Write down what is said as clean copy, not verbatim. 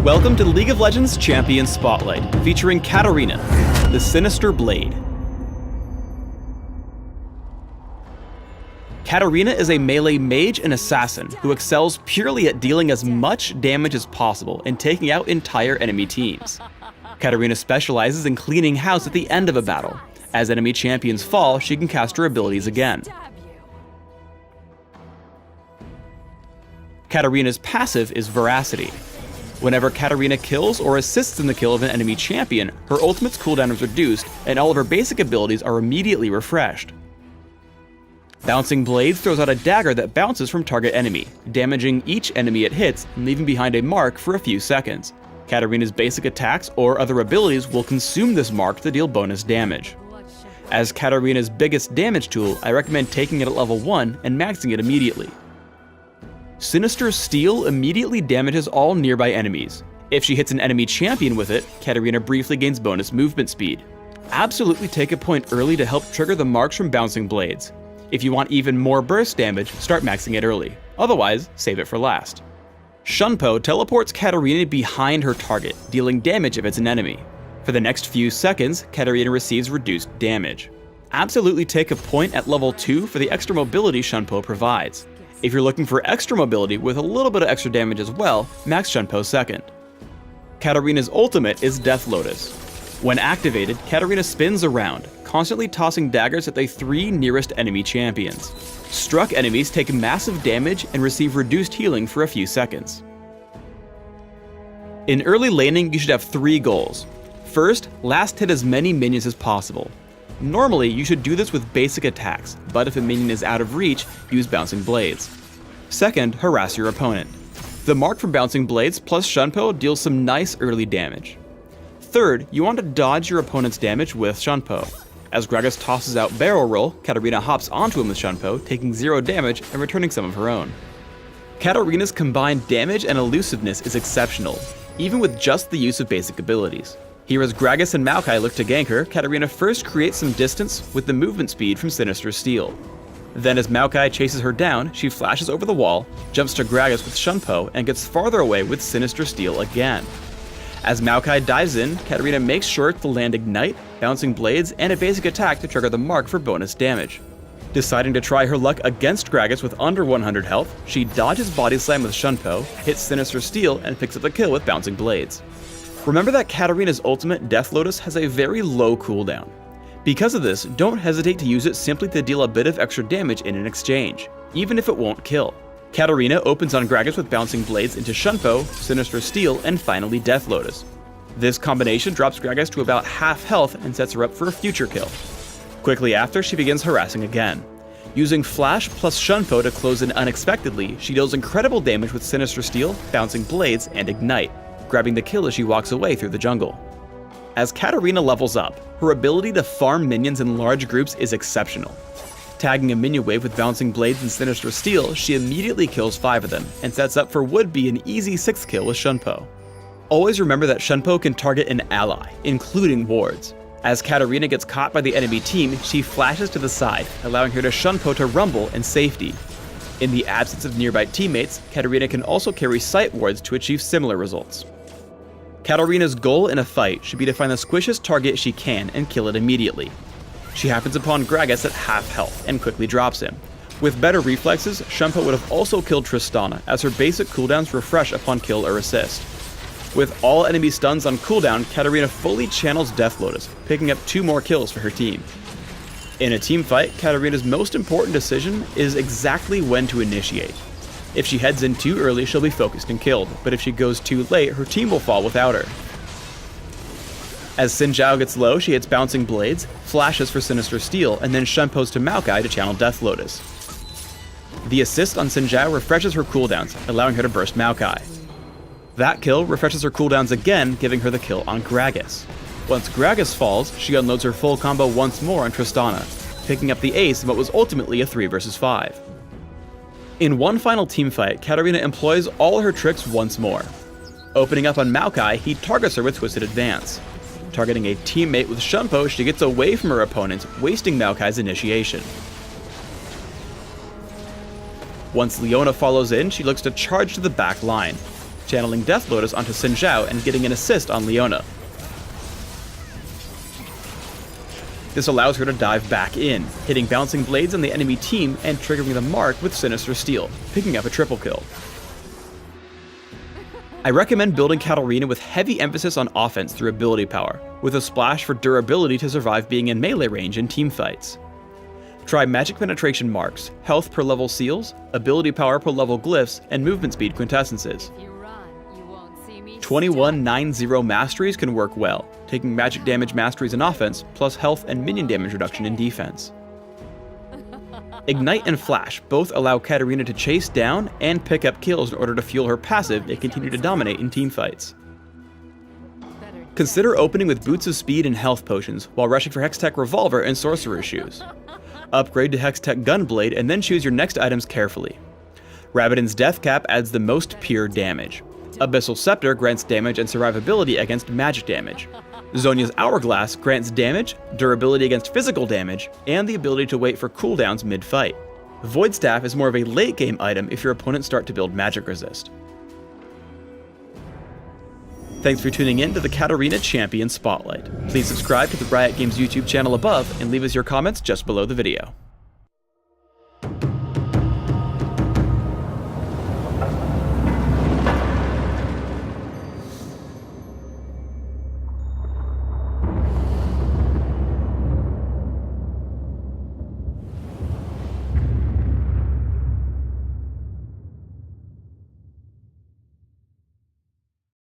Welcome to League of Legends Champion Spotlight, featuring Katarina, the Sinister Blade. Katarina is a melee mage and assassin who excels purely at dealing as much damage as possible and taking out entire enemy teams. Katarina specializes in cleaning house at the end of a battle. As enemy champions fall, she can cast her abilities again. Katarina's passive is Veracity. Whenever Katarina kills or assists in the kill of an enemy champion, her ultimate's cooldown is reduced and all of her basic abilities are immediately refreshed. Bouncing Blades throws out a dagger that bounces from target enemy, damaging each enemy it hits and leaving behind a mark for a few seconds. Katarina's basic attacks or other abilities will consume this mark to deal bonus damage. As Katarina's biggest damage tool, I recommend taking it at level 1 and maxing it immediately. Sinister Steel immediately damages all nearby enemies. If she hits an enemy champion with it, Katarina briefly gains bonus movement speed. Absolutely take a point early to help trigger the marks from Bouncing Blades. If you want even more burst damage, start maxing it early. Otherwise, save it for last. Shunpo teleports Katarina behind her target, dealing damage if it's an enemy. For the next few seconds, Katarina receives reduced damage. Absolutely take a point at level 2 for the extra mobility Shunpo provides. If you're looking for extra mobility with a little bit of extra damage as well, max Shunpo second. Katarina's ultimate is Death Lotus. When activated, Katarina spins around, constantly tossing daggers at the 3 nearest enemy champions. Struck enemies take massive damage and receive reduced healing for a few seconds. In early laning, you should have 3 goals. First, last hit as many minions as possible. Normally, you should do this with basic attacks, but if a minion is out of reach, use Bouncing Blades. Second, harass your opponent. The mark from Bouncing Blades plus Shunpo deals some nice early damage. Third, you want to dodge your opponent's damage with Shunpo. As Gragas tosses out Barrel Roll, Katarina hops onto him with Shunpo, taking 0 damage and returning some of her own. Katarina's combined damage and elusiveness is exceptional, even with just the use of basic abilities. Here as Gragas and Maokai look to gank her, Katarina first creates some distance with the movement speed from Sinister Steel. Then as Maokai chases her down, she flashes over the wall, jumps to Gragas with Shunpo, and gets farther away with Sinister Steel again. As Maokai dives in, Katarina makes sure to land Ignite, Bouncing Blades, and a basic attack to trigger the mark for bonus damage. Deciding to try her luck against Gragas with under 100 health, she dodges Body Slam with Shunpo, hits Sinister Steel, and picks up the kill with Bouncing Blades. Remember that Katarina's ultimate, Death Lotus, has a very low cooldown. Because of this, don't hesitate to use it simply to deal a bit of extra damage in an exchange, even if it won't kill. Katarina opens on Gragas with Bouncing Blades into Shunpo, Sinister Steel, and finally Death Lotus. This combination drops Gragas to about half health and sets her up for a future kill. Quickly after, she begins harassing again. Using Flash plus Shunpo to close in unexpectedly, she deals incredible damage with Sinister Steel, Bouncing Blades, and Ignite, grabbing the kill as she walks away through the jungle. As Katarina levels up, her ability to farm minions in large groups is exceptional. Tagging a minion wave with Bouncing Blades and Sinister Steel, she immediately kills 5 of them, and sets up for would-be an easy 6th kill with Shunpo. Always remember that Shunpo can target an ally, including wards. As Katarina gets caught by the enemy team, she flashes to the side, allowing her to Shunpo to rumble in safety. In the absence of nearby teammates, Katarina can also carry sight wards to achieve similar results. Katarina's goal in a fight should be to find the squishiest target she can and kill it immediately. She happens upon Gragas at half health and quickly drops him. With better reflexes, Shunpo would have also killed Tristana, as her basic cooldowns refresh upon kill or assist. With all enemy stuns on cooldown, Katarina fully channels Death Lotus, picking up 2 more kills for her team. In a team fight, Katarina's most important decision is exactly when to initiate. If she heads in too early, she'll be focused and killed, but if she goes too late, her team will fall without her. As Xin Zhao gets low, she hits Bouncing Blades, flashes for Sinister Steel, and then Shunpos to Maokai to channel Death Lotus. The assist on Xin Zhao refreshes her cooldowns, allowing her to burst Maokai. That kill refreshes her cooldowns again, giving her the kill on Gragas. Once Gragas falls, she unloads her full combo once more on Tristana, picking up the ace in what was ultimately a 3 vs 5. In one final teamfight, Katarina employs all her tricks once more. Opening up on Maokai, he targets her with Twisted Advance. Targeting a teammate with Shunpo, she gets away from her opponent, wasting Maokai's initiation. Once Leona follows in, she looks to charge to the back line. channeling Death Lotus onto Xin Zhao and getting an assist on Leona. This allows her to dive back in, hitting bouncing blades on the enemy team and triggering the mark with Sinister Steel, picking up a triple kill. I recommend building Katarina with heavy emphasis on offense through ability power, with a splash for durability to survive being in melee range in teamfights. Try magic penetration marks, health per level seals, ability power per level glyphs, and movement speed quintessences. 21-9-0 masteries can work well, taking magic damage masteries in offense, plus health and minion damage reduction in defense. Ignite and Flash both allow Katarina to chase down and pick up kills in order to fuel her passive and continue to dominate in teamfights. Consider opening with Boots of Speed and health potions, while rushing for Hextech Revolver and Sorcerer's Shoes. Upgrade to Hextech Gunblade and then choose your next items carefully. Rabbidan's Death Cap adds the most pure damage. Abyssal Scepter grants damage and survivability against magic damage. Zhonya's Hourglass grants damage, durability against physical damage, and the ability to wait for cooldowns mid-fight. Void Staff is more of a late-game item if your opponents start to build magic resist. Thanks for tuning in to the Katarina Champion Spotlight. Please subscribe to the Riot Games YouTube channel above and leave us your comments just below the video.